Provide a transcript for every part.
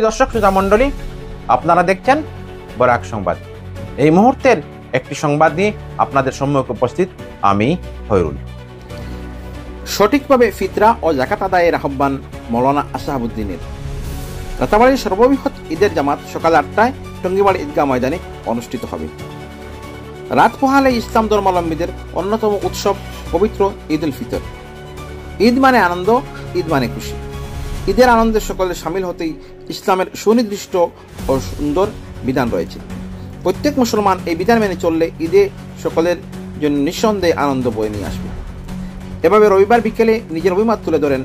দর্শক শ্রোতা মণ্ডলী, আপনারা দেখছেন বরাক সংবাদ। এই মুহূর্তের একটি সংবাদ নিয়ে আপনাদের সম্মুখে উপস্থিত আমি খয়রুল। সঠিকভাবে ফিতরা ও যাকাত আদায়ের আহ্বান মৌলানা আশহাবুদ্দিনের। রাতাবাড়ির সর্ববৃহৎ ঈদের জামাত সকাল 8টায় টঙ্গিবাড়ি ঈদগাহ ময়দানে অনুষ্ঠিত হবে। রাত পোহালে ইসলাম ধর্মাবলম্বীদের অন্যতম উৎসব পবিত্র ঈদ উল ফিতর। ঈদ মানে আনন্দ, ঈদ মানে খুশি। ঈদের আনন্দে সকলে সামিল হতেই ইসলামের সুনির্দিষ্ট ও সুন্দর বিধান রয়েছে। প্রত্যেক মুসলমান এই বিধান মেনে চললে ঈদে সকলের জন্য নিঃসন্দেহে আনন্দ বয়ে নিয়ে আসবে। এভাবে রবিবার বিকেলে নিজের অভিমত তুলে ধরেন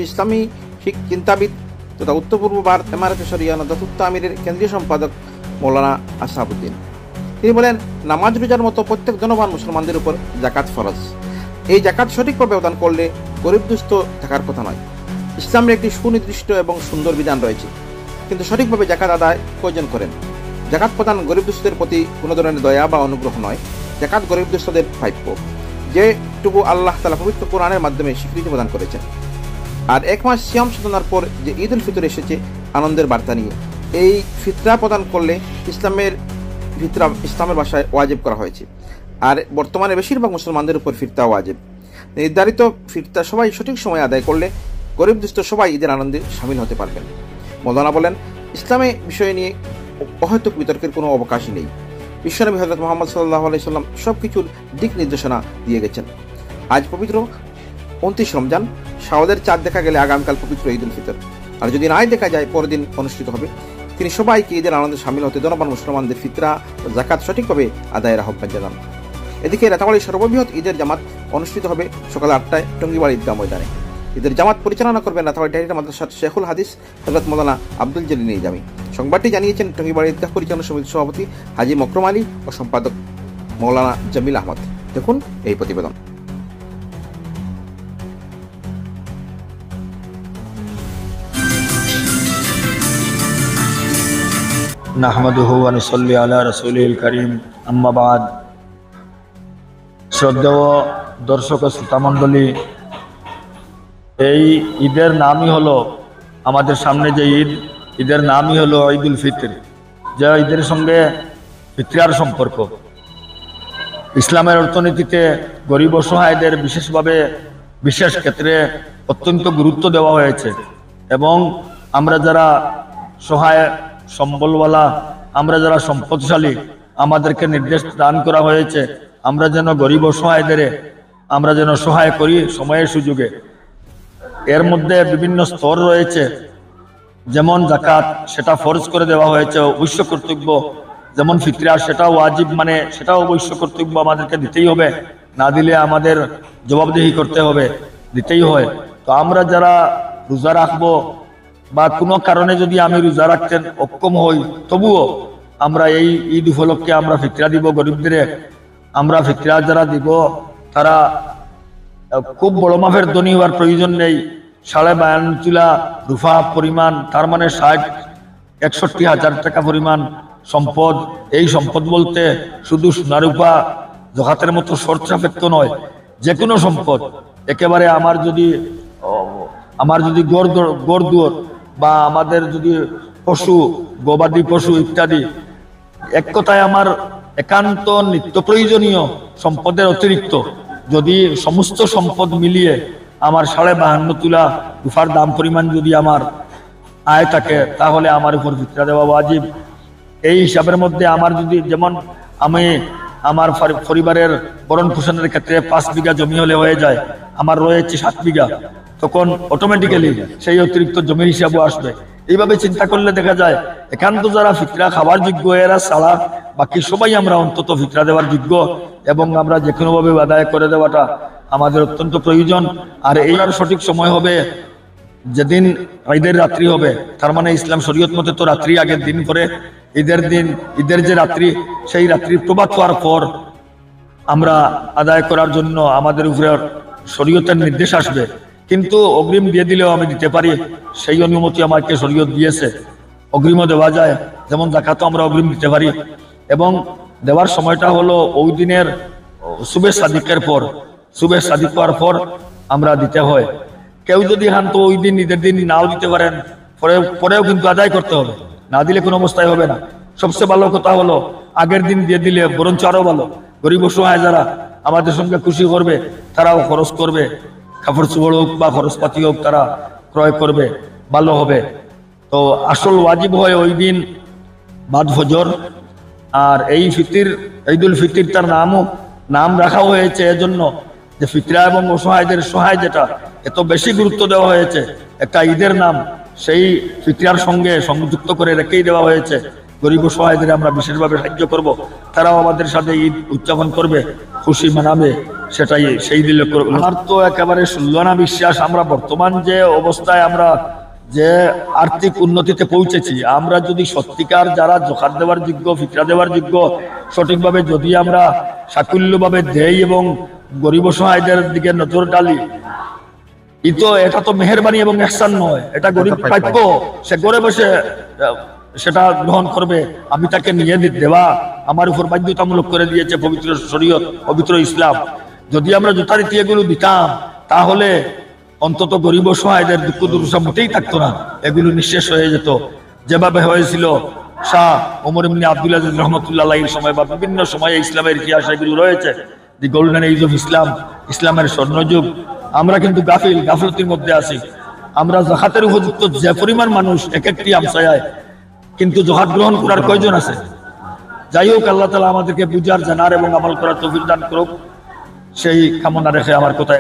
ইসলামী চিন্তাবিদ তথা উত্তর পূর্ব ভারত এমআরএফ শরিয়া নদাতুত্তা আমিরের কেন্দ্রীয় সম্পাদক মৌলানা আশহাবুদ্দিন। তিনি বলেন, নামাজ রোজার মতো প্রত্যেক ধনবান মুসলমানদের উপর জাকাত ফরজ। এই জাকাত সঠিকভাবে প্রদান করলে গরিব দুস্থ থাকার কথা নয়। ইসলামের একটি সুনির্দিষ্ট এবং সুন্দর বিধান রয়েছে, কিন্তু সঠিকভাবে জাকাত আদায় প্রয়োজন করেন। জাকাত প্রদান গরিব দুস্থদের প্রতি কোনো ধরনের দয়া বা অনুগ্রহ নয়। জাকাত গরিব দুস্থদের প্রাপ্য, যেটুকু আল্লাহ তাআলা পবিত্র কোরআনের মাধ্যমে স্বীকৃতি প্রদান করেছেন। আর এক মাস সিয়াম সাধনার পর যে ঈদ উল ফিতর এসেছে আনন্দের বার্তা নিয়ে, এই ফিতরা প্রদান করলে ইসলামের ভাষায় ওয়াজিব করা হয়েছে। আর বর্তমানে বেশিরভাগ মুসলমানদের উপর ফিতরা ওয়াজিব। নির্ধারিত ফিতরা সবাই সঠিক সময় আদায় করলে গরিব দুস্থ সবাই ঈদের আনন্দে সামিল হতে পারবেন। মৌলানা বলেন, ইসলামে বিষয় নিয়ে অহেতুক বিতর্কের কোনো অবকাশই নেই। বিশ্বনবী হযরত মুহাম্মদ সাল্লাল্লাহু আলাইহি সাল্লাম সবকিছুর দিক নির্দেশনা দিয়ে গেছেন। আজ পবিত্র 29 রমজান, শাওয়ালের চাঁদ দেখা গেলে আগামীকাল পবিত্র ঈদ উল ফিতর, আর যদি নাই দেখা যায় পরের দিন অনুষ্ঠিত হবে। তিনি সবাইকে ঈদের আনন্দে সামিল হতে ধনবান মুসলমানদের ফিতরা ও জাকাত সঠিকভাবে আদায়ের আহ্বান জানান। এদিকে রাতাবাড়ির সর্ববৃহৎ ঈদের জামাত অনুষ্ঠিত হবে সকাল 8টায় টঙ্গিবাড়ি ঈদগাহ ময়দানে। ঈদের জামাত পরিচালনা করবেন রাতাবাড়ি ডাইরেক্টর মাদ্রাসার শেখুল হাদিস হযরত মৌলানা আব্দুল জলিল নিজামী। সংবাদটি জানিয়েছেন টঙ্গিবাড়ি ঈদগাহ পরিচালনা সমিতির সভাপতি হাজী মকরম আলী ও সম্পাদক মৌলানা জামিল আহমদ। দেখুন এই প্রতিবেদন। নাহমাদুহু ওয়া নুসাল্লি আলা রাসূলিল কারীম, আম্মা বাদ। শ্রদ্ধেয় দর্শক ও শ্রোতা মণ্ডলী, এই ঈদের নামই হলো, আমাদের সামনে যে ঈদের নামই হলো ঈদ উল ফিতর, যে ঈদের সঙ্গে ফিতরার সম্পর্ক। ইসলামের অর্থনীতিতে গরিব অসহায়দের বিশেষ ক্ষেত্রে অত্যন্ত গুরুত্ব দেওয়া হয়েছে, এবং আমরা যারা সহায় সম্বলওয়ালা, আমরা যারা সম্পদশালী, আমাদেরকে নির্দেশ দান করা হয়েছে আমরা যেন গরিব অসহায়দের আমরা যেন সহায় করি সময়ের সুযোগে। এর মধ্যে বিভিন্ন স্তর রয়েছে, যেমন জাকাত সেটা ফরজ করে দেওয়া হয়েছে, অবশ্য কর্তব্য। যেমন ফিতরা সেটাও ওয়াজিব, মানে সেটাও অবশ্য কর্তব্য, আমাদেরকে দিতেই হবে, না দিলে আমাদের জবাবদিহি করতে হবে, দিতেই হয়। তো আমরা যারা রোজা রাখবো বা কোনো কারণে যদি আমি রোজা রাখতে অক্ষম হই, তবুও আমরা এই ঈদ উপলক্ষে আমরা ফিতরা দিব গরিবদের। আমরা ফিতরা যারা দিব তারা খুব বড় মাপের ধনী হওয়ার প্রয়োজন নেই। 52 তোলা রূপা পরিমাণ, তার মানে 60-61 হাজার টাকা পরিমাণ সম্পদ। এই সম্পদ বলতে শুধু সোনা রূপা জকাতের মতো শর্ত সাপেক্ষ নয়, যে কোনো সম্পদ। একেবারে আমার যদি গড় দুয়ার বা আমাদের যদি পশু, গবাদি পশু ইত্যাদি, এক কথায় আমার একান্ত নিত্য প্রয়োজনীয় সম্পদের অতিরিক্ত যদি সমস্ত সম্পদ মিলিয়ে আমার 52.5 তোলা রূপার দাম পরিমাণ যদি আমার আয় থাকে, তাহলে আমার উপর ফিতরা দেওয়া ওয়াজিব। এই হিসাবের মধ্যে আমার যদি, যেমন আমি আমার পরিবারের ভরণ পোষণের ক্ষেত্রে 5 বিঘা জমি হলে হয়ে যায়, আমার রয়েছে 7 বিঘা, তখন অটোমেটিক্যালি সেই অতিরিক্ত জমির হিসাবও আসবে। এইভাবে চিন্তা করলে দেখা যায় একান্ত যারা ফিতরা খাবার যোগ্য, এরা ছাড়া বাকি সবাই আমরা অন্তত ফিতরা দেওয়ার যোগ্য, এবং আমরা যে কোনোভাবে আদায় করে দেওয়াটা আমাদের অত্যন্ত প্রয়োজন। আর এই সঠিক সময় হবে যেদিন ঈদের রাত্রি হবে, তার মানে ইসলাম শরীয়ত মতে তো রাত্রি আগের দিন করে ঈদের যে রাত্রি, সেই রাত্রি প্রভাত হওয়ার পর আমরা আদায় করার জন্য আমাদের উপরে শরীয়তের নির্দেশ আসবে। কিন্তু অগ্রিম দিয়ে দিলেও আমি দিতে পারি, সেই অনুমতি আমাকে শরীয়ত দিয়েছে। অগ্রিমও দেওয়া যায়, যেমন জাকাতও আমরা অগ্রিম দিতে পারি, এবং দেওয়ার সময়টা হলো ওই দিনের সুবে সাদিকের পর। সুবে সাদিক হওয়ার পর আমরা দিতে হয়। কেউ যদি তো ওই দিন ঈদের দিন নাও দিতে পারেন, পরেও কিন্তু আদায় করতে হবে, না দিলে কোনো অবস্থায় হবে না। সবচেয়ে ভালো কথা হলো আগের দিন দিয়ে দিলে বরঞ্চ আরো ভালো। গরিব অসহায় যারা আমাদের সঙ্গে খুশি করবে তারাও খরচ করবে, কাপড় চোপড় হোক বা খরচপাতি হোক তারা ক্রয় করবে, ভালো হবে। তো আসল ওয়াজিব হয় ওই দিন বাদ ফজর। আর এই ঈদুল ফিতর তার নাম রাখা হয়েছে এজন্য যে ফিতরা এবং অসহায়দের সহায় যেটা এত বেশি গুরুত্ব দেওয়া হয়েছে, একটা ঈদের নাম সেই ফিতরার সঙ্গে সংযুক্ত করে রেখেই দেওয়া হয়েছে। গরিব অসহায়দের আমরা বিশেষভাবে সাহায্য করব, তারাও আমাদের সাথে ঈদ উদযাপন করবে, খুশি মানাবে, সেটাই সেই দিলে করবে। আমার তো একেবারে সুলনা বিশ্বাস আমরা বর্তমান যে অবস্থায় আমরা যে আর্থিক উন্নতিতে পৌঁছেছি, আমরা যদি সত্যিকার যারা জকাত দেওয়ার যোগ্য, ফিতরা দেওয়ার যোগ্য, সঠিকভাবে যদি আমরা সাকুল্যভাবে দেই এবং গরিব অসহায়দের দিকে নজর ডালি, এটা তো মেহেরবানি এবং ইহসান নয়, এটা গরিব প্রাপ্য। সে ঘরে বসে সেটা গ্রহণ করবে, আমি তাকে নিয়ে দেওয়া আমার উপর বাধ্যতামূলক করে দিয়েছে পবিত্র শরীয়ত, পবিত্র ইসলাম। যদি আমরা যথারীতি এগুলো দিতাম তাহলে অন্তত গরিব অসহায়দের দুঃখ দুর্দশা মোটেই থাকতো না, এগুলো নিঃশেষ হয়ে যেত। যেভাবে হয়েছিল শাহ ওমর ইবনে আব্দুল আজিজ রহমতুল্লাহ আলাইহির সময় বা বিভিন্ন সময়ে ইসলামের ইতিহাসে এগুলো রয়েছে। দি গোল্ডেন এজ অফ ইসলাম, ইসলামের স্বর্ণযুগ। আমরা কিন্তু গাফলতির মধ্যে আছি। আমরা যাকাতের উপযুক্ত যে পরিমাণ মানুষ এক একটি আমসায়ায়, কিন্তু যাকাত গ্রহণ করার কয়জন আছে? যাই হোক, আল্লাহ তাআলা আমাদেরকে বুঝার, জানার এবং আমল করার তৌফিক দান করুক, সেই কামনা রেখে আমার কথা